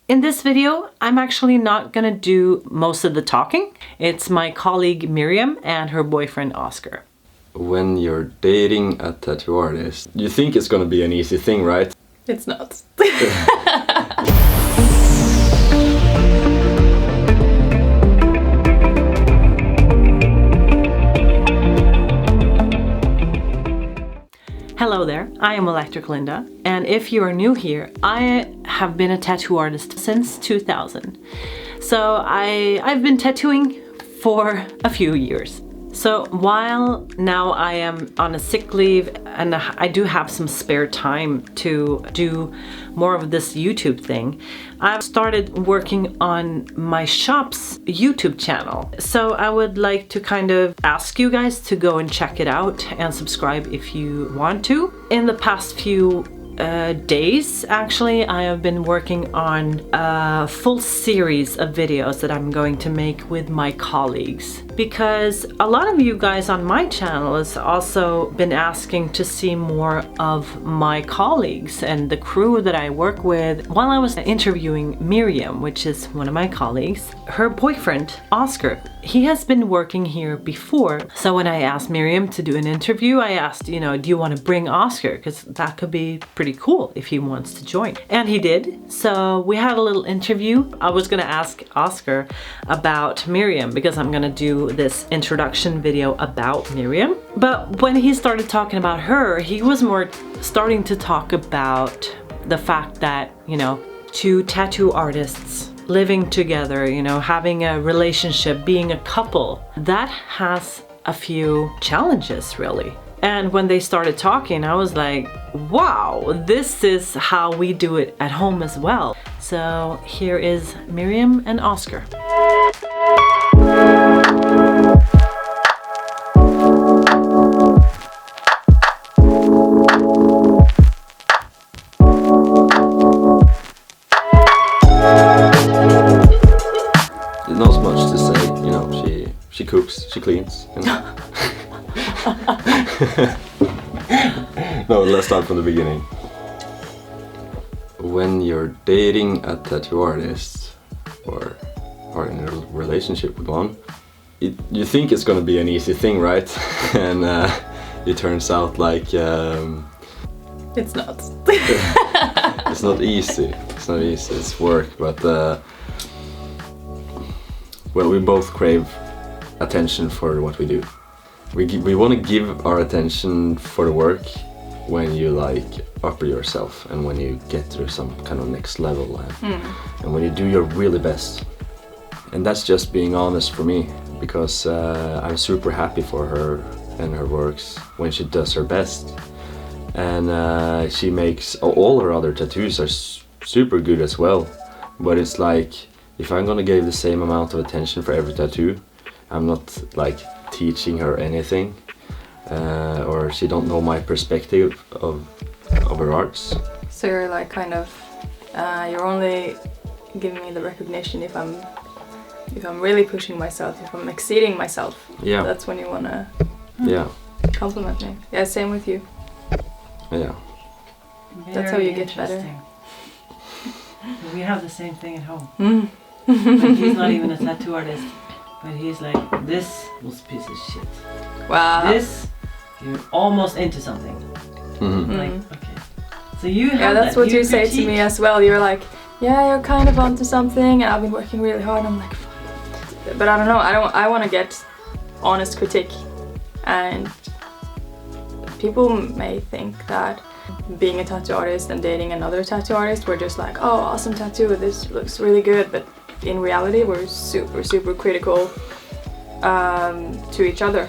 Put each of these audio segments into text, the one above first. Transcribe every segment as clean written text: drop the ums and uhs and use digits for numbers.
In this video, I'm actually not gonna do most of the talking. It's my colleague Miriam and her boyfriend Oskar. When you're dating a tattoo artist, you think it's gonna be an easy thing, right? It's not. Hello there, I am Electric Linda, and if you are new here, I have been a tattoo artist since 2000. So I've been tattooing for a few years. So while now I am on a sick leave and I do have some spare time to do more of this YouTube thing, I've started working on my shop's YouTube channel. So I would like to kind of ask you guys to go and check it out and subscribe if you want to. In the past few days, actually, I have been working on a full series of videos that I'm going to make with my colleagues, because a lot of you guys on my channel has also been asking to see more of my colleagues and the crew that I work with. While I was interviewing Miriam, which is one of my colleagues, her boyfriend Oskar, he has been working here before. So when I asked Miriam to do an interview, I asked, do you want to bring Oskar? Because that could be pretty cool if he wants to join. And he did. So we had a little interview. I was gonna ask Oskar about Miriam because I'm gonna do this introduction video about Miriam. But when he started talking about her, he was more starting to talk about the fact that, two tattoo artists living together, having a relationship, being a couple, that has a few challenges really. And when they started talking, I was like, wow, this is how we do it at home as well. So here is Miriam and Oskar. There's not much to say, she cooks, she cleans. No, let's start from the beginning. When you're dating a tattoo artist or in a relationship with one, you think it's gonna be an easy thing, right? And it turns out like It's not. it's not easy. It's not easy. It's work, but well, we both crave attention for what we do. We want to give our attention for the work when you upper yourself and when you get to some kind of next level and when you do your really best. And that's just being honest for me, because I'm super happy for her and her works when she does her best. And she makes all her other tattoos are super good as well. But it's like, if I'm gonna give the same amount of attention for every tattoo, I'm not teaching her anything, or she don't know my perspective of her arts. So you're you're only giving me the recognition if I'm really pushing myself, if I'm exceeding myself. Yeah. That's when you wanna compliment me. Yeah, same with you. Yeah. That's how you get better. We have the same thing at home. But he's not even a tattoo artist. But he's like, this was a piece of shit. Wow. This, you're almost into something. Mm-hmm. Like, okay. So you have that's that. what you say to me as well. You're like, yeah, you're kind of onto something, and I've been working really hard. I'm like, but I don't know. I want to get honest critique, and people may think that being a tattoo artist and dating another tattoo artist, we're just like, oh, awesome tattoo, this looks really good. But in reality, we're super critical to each other.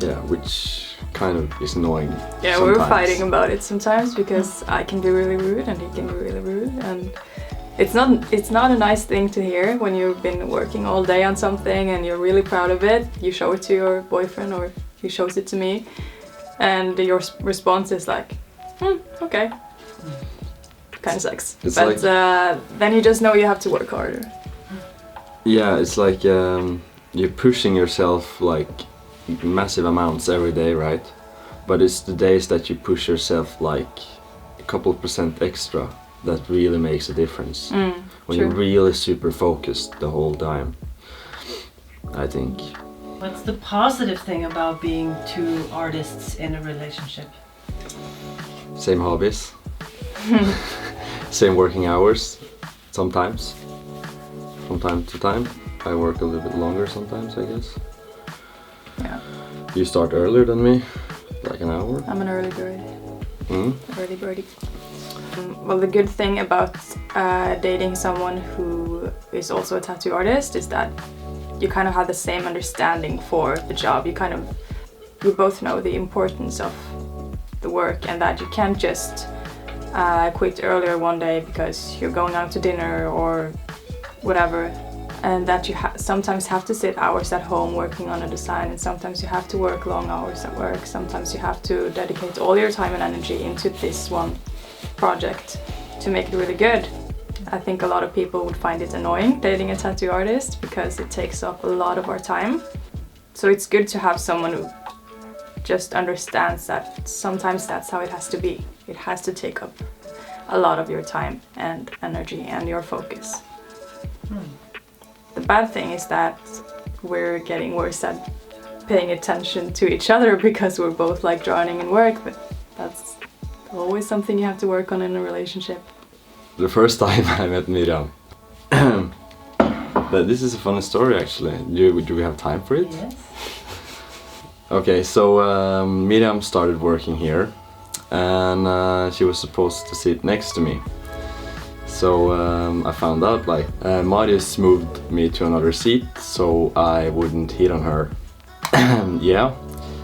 Yeah, which kind of is annoying. Yeah, sometimes. we're fighting about it sometimes because I can be really rude and he can be really rude, and it's not a nice thing to hear when you've been working all day on something and you're really proud of it. You show it to your boyfriend or he shows it to me, and your response is like, okay. Kind of sucks. It's but then you just know you have to work harder. Yeah, it's like you're pushing yourself massive amounts every day, right? But it's the days that you push yourself a couple of % extra that really makes a difference. When true. you're really super focused the whole time, I think. What's the positive thing about being two artists in a relationship? Same hobbies, same working hours, sometimes. From time to time. I work a little bit longer sometimes, I guess. Yeah. You start earlier than me, like an hour. I'm an early bird. Mm? Early birdie. Well, the good thing about dating someone who is also a tattoo artist is that you kind of have the same understanding for the job. You both know the importance of the work, and that you can't just quit earlier one day because you're going out to dinner or whatever, and that you sometimes have to sit hours at home working on a design, and sometimes you have to work long hours at work. Sometimes you have to dedicate all your time and energy into this one project to make it really good. I think a lot of people would find it annoying dating a tattoo artist because it takes up a lot of our time. So it's good to have someone who just understands that sometimes that's how it has to be. It has to take up a lot of your time and energy and your focus. The bad thing is that we're getting worse at paying attention to each other because we're both like drowning in work, but that's always something you have to work on in a relationship. The first time I met Miriam. But this is a funny story actually. Do we have time for it? Yes. Okay, so Miriam started working here and she was supposed to sit next to me. So I found out like Marius moved me to another seat so I wouldn't hit on her. Yeah.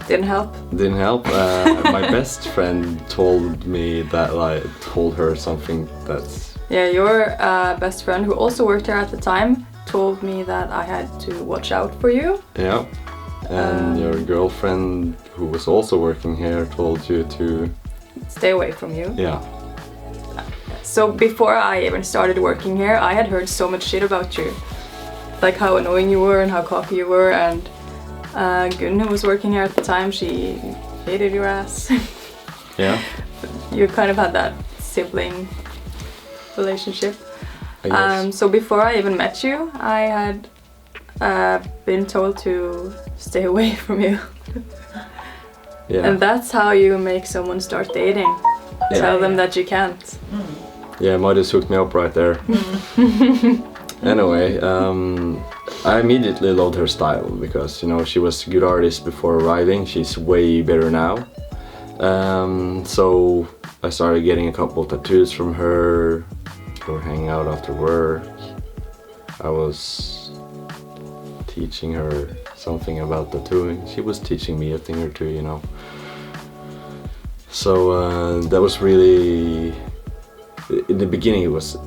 Didn't help? Didn't help. My best friend told me that, like, told her something that's... Yeah, your best friend who also worked here at the time told me that I had to watch out for you. Yeah. And your girlfriend who was also working here told you to... Stay away from you. Yeah. So before I even started working here, I had heard so much shit about you. Like how annoying you were and how cocky you were, and Gun, who was working here at the time, she hated your ass. Yeah. You kind of had that sibling relationship. I guess. So before I even met you, I had been told to stay away from you. Yeah. And that's how you make someone start dating. Yeah. Tell them that you can't. Yeah, Marius hooked me up right there. Anyway, I immediately loved her style because, you know, she was a good artist before arriving. She's way better now. So I started getting a couple of tattoos from her. We were hanging out after work. I was teaching her something about tattooing. She was teaching me a thing or two, you know. So that was really... In the beginning it was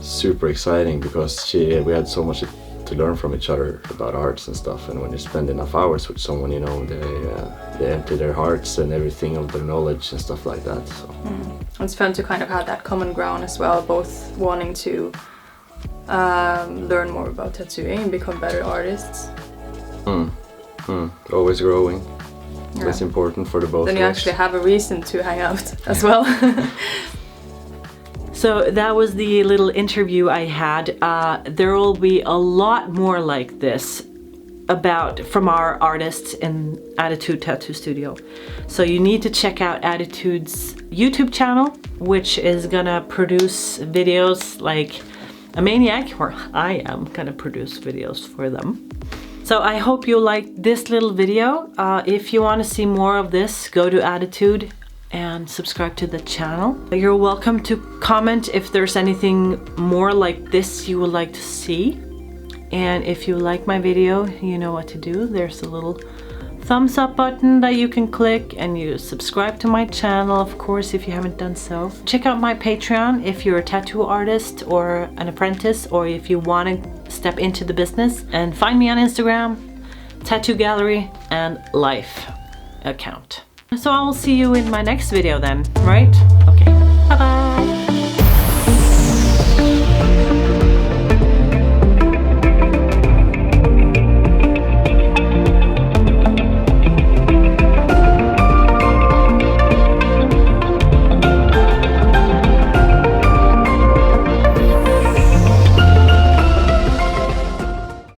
super exciting because we had so much to learn from each other about arts and stuff, and when you spend enough hours with someone, you know, they empty their hearts and everything of their knowledge and stuff like that. So. It's fun to kind of have that common ground as well, both wanting to learn more about tattooing and become better artists. Always growing. Yeah. That's important for the both Then of you us. actually have a reason to hang out as well. So that was the little interview I had. There will be a lot more like this from our artists in Attitude Tattoo Studio. So you need to check out Attitude's YouTube channel, which is gonna produce videos like a maniac, or I am gonna produce videos for them. So I hope you liked this little video. If you want to see more of this, go to Attitude and subscribe to the channel. You're welcome to comment if there's anything more like this you would like to see. And if you like my video, you know what to do. There's a little thumbs up button that you can click, and you subscribe to my channel, of course, if you haven't done so. Check out my Patreon if you're a tattoo artist or an apprentice, or if you want to step into the business. And find me on Instagram, Tattoo Gallery, and Life account. So I will see you in my next video then, right?